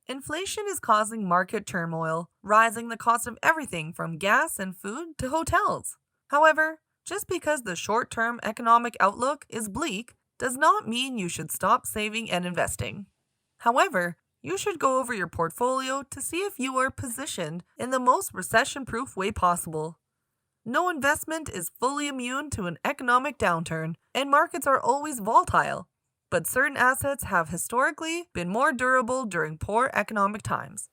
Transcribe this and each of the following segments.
Inflation is causing market turmoil, rising the cost of everything from gas and food to hotels. However, just because the short term economic outlook is bleak does not mean you should stop saving and investing. However, you should go over your portfolio to see if you are positioned in the most recession proof way possible. No investment is fully immune to an economic downturn, and markets are always volatile. But certain assets have historically been more durable during poor economic times.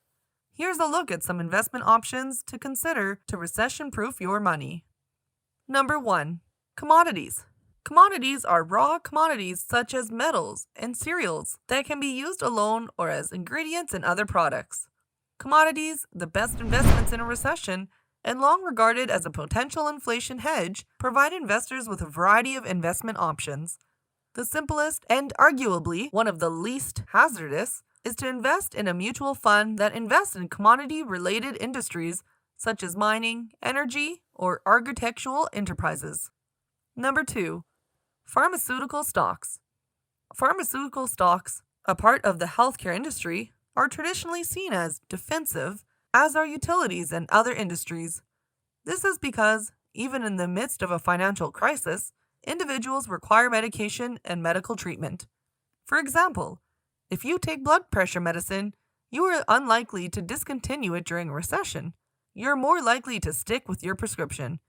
Here's a look at some investment options to consider to recession-proof your money. Number 1. Commodities. Commodities are raw commodities such as metals and cereals that can be used alone or as ingredients in other products. Commodities, the best investments in a recession, and long regarded as a potential inflation hedge, provide investors with a variety of investment options. The simplest and arguably one of the least hazardous is to invest in a mutual fund that invests in commodity-related industries such as mining, energy, or architectural enterprises. Number 2. Pharmaceutical stocks. Pharmaceutical stocks, a part of the healthcare industry, are traditionally seen as defensive, as are utilities and other industries. This is because, even in the midst of a financial crisis, individuals require medication and medical treatment. For example, if you take blood pressure medicine, you are unlikely to discontinue it during a recession. You're more likely to stick with your prescription,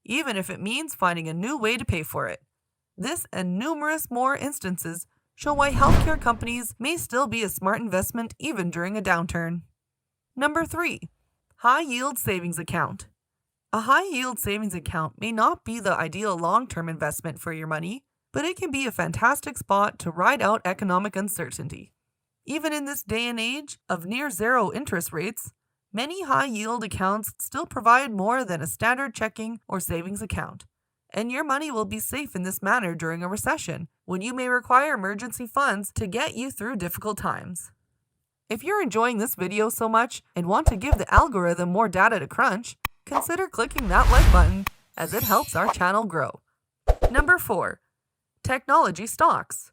even if it means finding a new way to pay for it. This and numerous more instances show why healthcare companies may still be a smart investment even during a downturn. Number 3. High-yield savings account. A high-yield savings account may not be the ideal long-term investment for your money, but it can be a fantastic spot to ride out economic uncertainty. Even in this day and age of near-zero interest rates, many high-yield accounts still provide more than a standard checking or savings account, and your money will be safe in this manner during a recession, when you may require emergency funds to get you through difficult times. If you're enjoying this video so much and want to give the algorithm more data to crunch, consider clicking that like button as it helps our channel grow. Number 4. Technology stocks.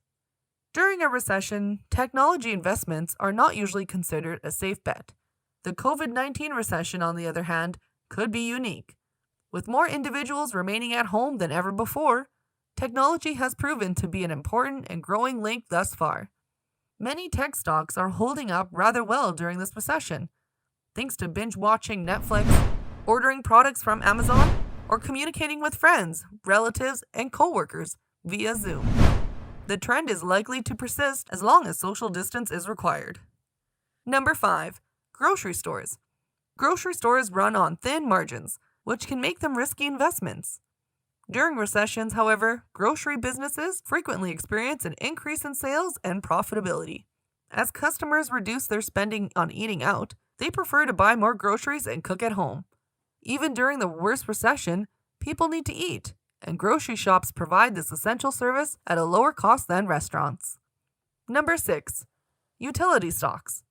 During a recession, technology investments are not usually considered a safe bet. The COVID-19 recession, on the other hand, could be unique. With more individuals remaining at home than ever before, technology has proven to be an important and growing link thus far. Many tech stocks are holding up rather well during this recession, thanks to binge-watching Netflix, ordering products from Amazon, or communicating with friends, relatives, and coworkers via Zoom. The trend is likely to persist as long as social distance is required. Number 5. Grocery stores. Grocery stores run on thin margins, which can make them risky investments. During recessions, however, grocery businesses frequently experience an increase in sales and profitability. As customers reduce their spending on eating out, they prefer to buy more groceries and cook at home. Even during the worst recession, people need to eat, and grocery shops provide this essential service at a lower cost than restaurants. Number 6. Utility stocks.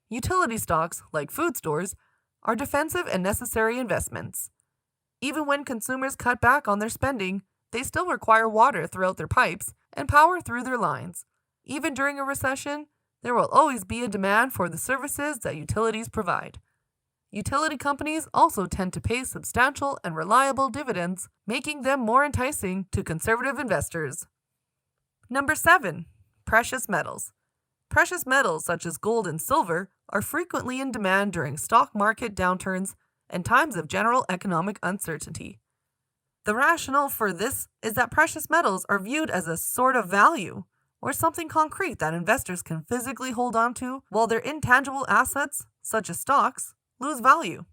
Utility stocks, like food stores, are defensive and necessary investments. Even when consumers cut back on their spending, they still require water throughout their pipes and power through their lines. Even during a recession, there will always be a demand for the services that utilities provide. Utility companies also tend to pay substantial and reliable dividends, making them more enticing to conservative investors. Number 7. Precious metals. Precious metals such as gold and silver are frequently in demand during stock market downturns and times of general economic uncertainty. The rationale for this is that precious metals are viewed as a sort of value, or something concrete that investors can physically hold on to, while their intangible assets, such as stocks, lose value.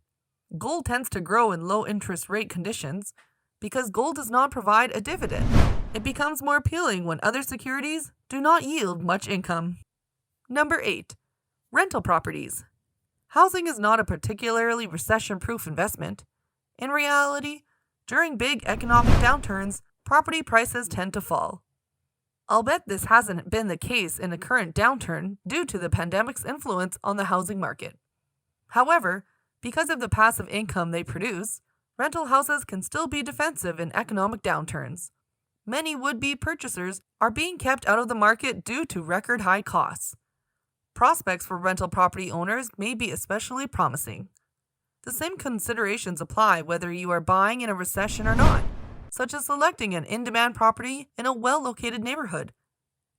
Gold tends to grow in low interest rate conditions because gold does not provide a dividend. It becomes more appealing when other securities do not yield much income. Number 8. Rental properties. Housing is not a particularly recession-proof investment. In reality, during big economic downturns, property prices tend to fall. I'll bet this hasn't been the case in the current downturn due to the pandemic's influence on the housing market. However, because of the passive income they produce, rental houses can still be defensive in economic downturns. Many would-be purchasers are being kept out of the market due to record high costs. prospects for rental property owners may be especially promising. The same considerations apply whether you are buying in a recession or not, such as selecting an in-demand property in a well-located neighborhood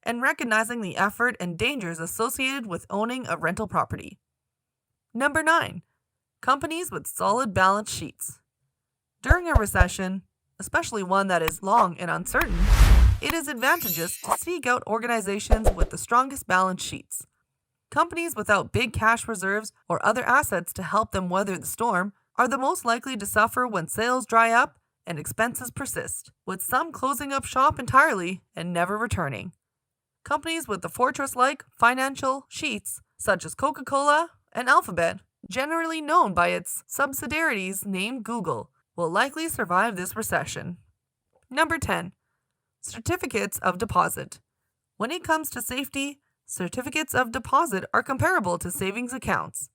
and recognizing the effort and dangers associated with owning a rental property. Number 9. Companies with solid balance sheets. During a recession, especially one that is long and uncertain, it is advantageous to seek out organizations with the strongest balance sheets. Companies without big cash reserves or other assets to help them weather the storm are the most likely to suffer when sales dry up and expenses persist, with some closing up shop entirely and never returning. Companies with the fortress-like financial sheets, such as Coca-Cola and Alphabet, generally known by its subsidiaries named Google, will likely survive this recession. Number 10. Certificates of deposit. When it comes to safety, certificates of deposit are comparable to savings accounts.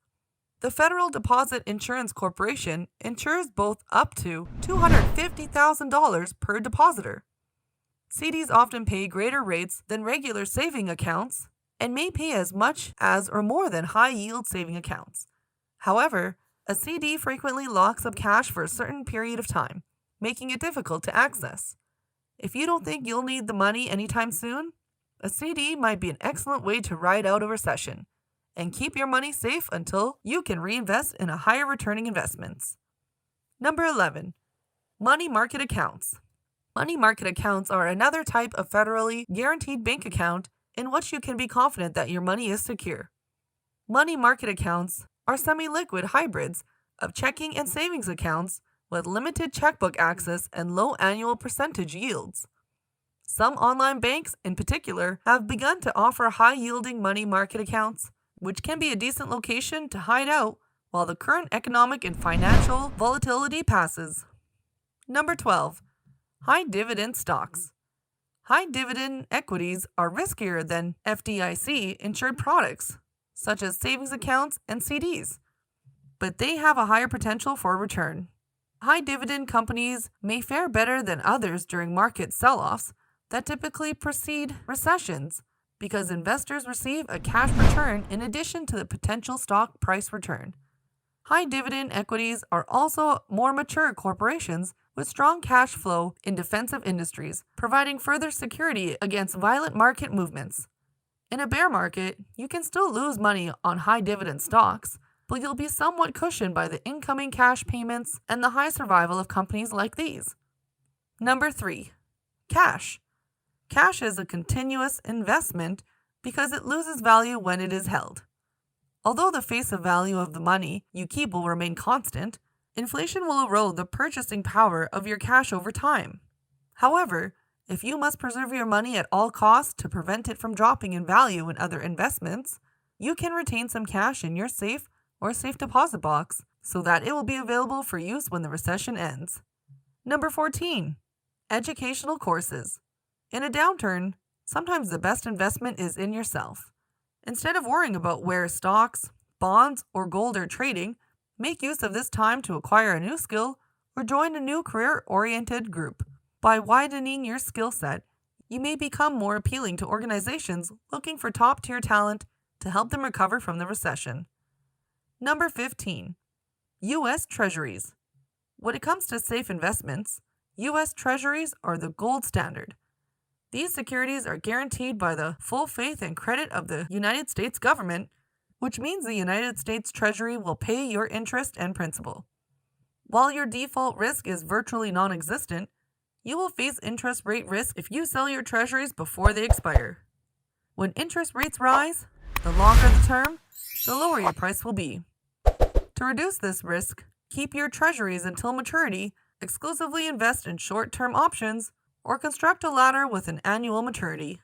The Federal Deposit Insurance Corporation insures both up to $250,000 per depositor. CDs often pay greater rates than regular saving accounts and may pay as much as or more than high-yield saving accounts. However, a CD frequently locks up cash for a certain period of time, making it difficult to access. If you don't think you'll need the money anytime soon, a CD might be an excellent way to ride out a recession and keep your money safe until you can reinvest in a higher returning investments. Number 11. Money market accounts. Money market accounts are another type of federally guaranteed bank account in which you can be confident that your money is secure. Money market accounts are semi-liquid hybrids of checking and savings accounts with limited checkbook access and low annual percentage yields. Some online banks, in particular, have begun to offer high-yielding money market accounts, which can be a decent location to hide out while the current economic and financial volatility passes. Number 12. High dividend stocks. High dividend equities are riskier than FDIC-insured products, such as savings accounts and CDs, but they have a higher potential for return. High dividend companies may fare better than others during market sell-offs that typically precede recessions because investors receive a cash return in addition to the potential stock price return. High dividend equities are also more mature corporations with strong cash flow in defensive industries, providing further security against violent market movements. In a bear market, you can still lose money on high dividend stocks, but you'll be somewhat cushioned by the incoming cash payments and the high survival of companies like these. Number 3. Cash. Cash is a continuous investment because it loses value when it is held. Although the face of value of the money you keep will remain constant, inflation will erode the purchasing power of your cash over time. However, if you must preserve your money at all costs to prevent it from dropping in value in other investments, you can retain some cash in your safe or safe deposit box so that it will be available for use when the recession ends. Number 14. Educational courses. In a downturn, sometimes the best investment is in yourself. Instead of worrying about where stocks, bonds, or gold are trading, make use of this time to acquire a new skill or join a new career-oriented group. By widening your skill set, you may become more appealing to organizations looking for top-tier talent to help them recover from the recession. Number 15. U.S. Treasuries. When it comes to safe investments, U.S. Treasuries are the gold standard. These securities are guaranteed by the full faith and credit of the United States government, which means the United States Treasury will pay your interest and principal. While your default risk is virtually non-existent, you will face interest rate risk if you sell your treasuries before they expire. When interest rates rise, the longer the term, the lower your price will be. To reduce this risk, keep your treasuries until maturity, exclusively invest in short-term options, or construct a ladder with an annual maturity.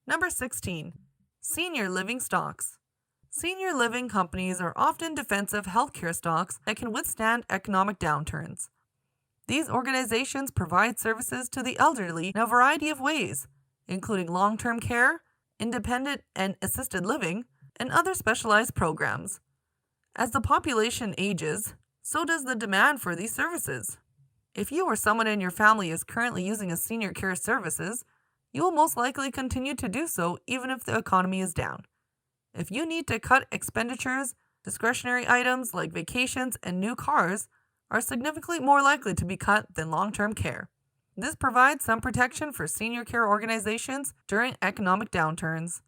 Number 16. Senior living stocks. Senior living companies are often defensive healthcare stocks that can withstand economic downturns. These organizations provide services to the elderly in a variety of ways, including long-term care, independent and assisted living, and other specialized programs. As the population ages, so does the demand for these services. If you or someone in your family is currently using a senior care services, you will most likely continue to do so even if the economy is down. If you need to cut expenditures, discretionary items like vacations and new cars are significantly more likely to be cut than long-term care. This provides some protection for senior care organizations during economic downturns.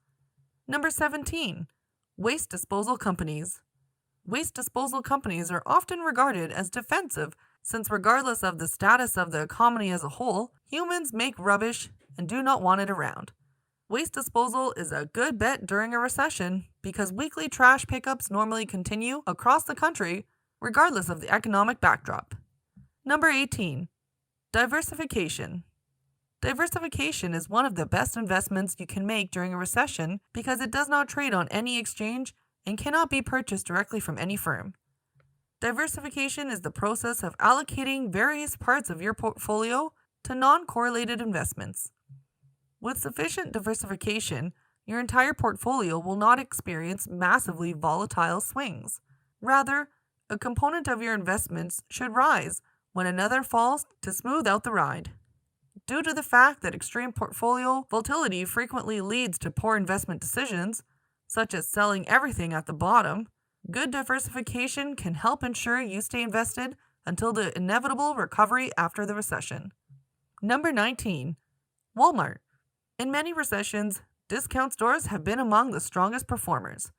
Number 17. Waste disposal companies. Waste disposal companies are often regarded as defensive since regardless of the status of the economy as a whole, humans make rubbish and do not want it around. Waste disposal is a good bet during a recession because weekly trash pickups normally continue across the country regardless of the economic backdrop. Number 18. Diversification. Diversification is one of the best investments you can make during a recession because it does not trade on any exchange and cannot be purchased directly from any firm. Diversification is the process of allocating various parts of your portfolio to non-correlated investments. With sufficient diversification, your entire portfolio will not experience massively volatile swings. Rather, a component of your investments should rise when another falls to smooth out the ride. Due to the fact that extreme portfolio volatility frequently leads to poor investment decisions, such as selling everything at the bottom, good diversification can help ensure you stay invested until the inevitable recovery after the recession. Number 19. Walmart. In many recessions, discount stores have been among the strongest performers.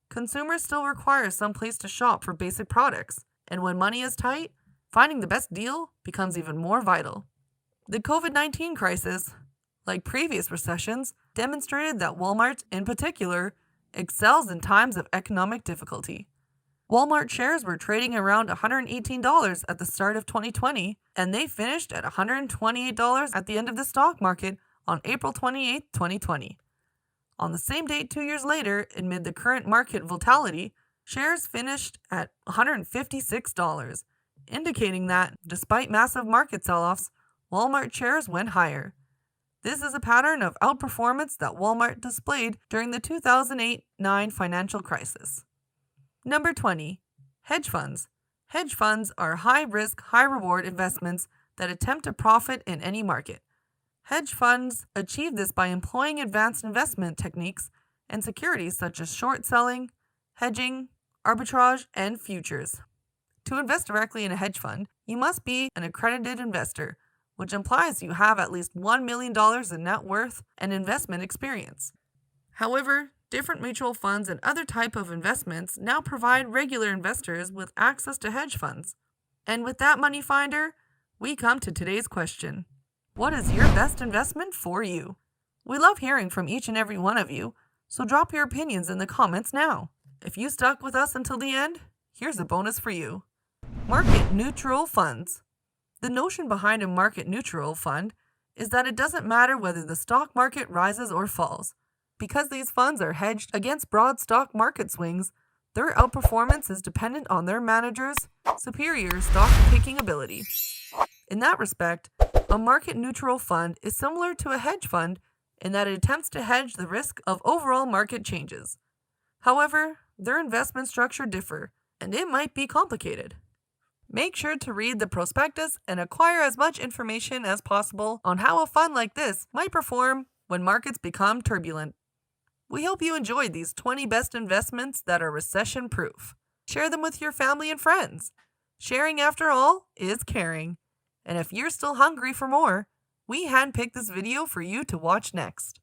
Consumers still require some place to shop for basic products, and when money is tight, finding the best deal becomes even more vital. The COVID-19 crisis, like previous recessions, demonstrated that Walmart, in particular, excels in times of economic difficulty. Walmart shares were trading around $118 at the start of 2020, and they finished at $128 at the end of the stock market on April 28, 2020. On the same date 2 years later, amid the current market volatility, shares finished at $156, indicating that, despite massive market sell-offs, Walmart shares went higher. This is a pattern of outperformance that Walmart displayed during the 2008-9 financial crisis. Number 20. Hedge funds. Hedge funds are high-risk, high-reward investments that attempt to profit in any market. Hedge funds achieve this by employing advanced investment techniques and securities such as short selling, hedging, arbitrage, and futures. To invest directly in a hedge fund, you must be an accredited investor, which implies you have at least $1 million in net worth and investment experience. However, different mutual funds and other type of investments now provide regular investors with access to hedge funds. And with that, Money Finder, we come to today's question. What is your best investment for you? We love hearing from each and every one of you, so drop your opinions in the comments now. If you stuck with us until the end, here's a bonus for you. Market neutral funds. The notion behind a market neutral fund is that it doesn't matter whether the stock market rises or falls. Because these funds are hedged against broad stock market swings, their outperformance is dependent on their managers' superior stock picking ability. In that respect, a market neutral fund is similar to a hedge fund in that it attempts to hedge the risk of overall market changes. However, their investment structure differ, and it might be complicated. Make sure to read the prospectus and acquire as much information as possible on how a fund like this might perform when markets become turbulent. We hope you enjoyed these 20 best investments that are recession-proof. Share them with your family and friends. Sharing, after all, is caring. And if you're still hungry for more, we handpicked this video for you to watch next.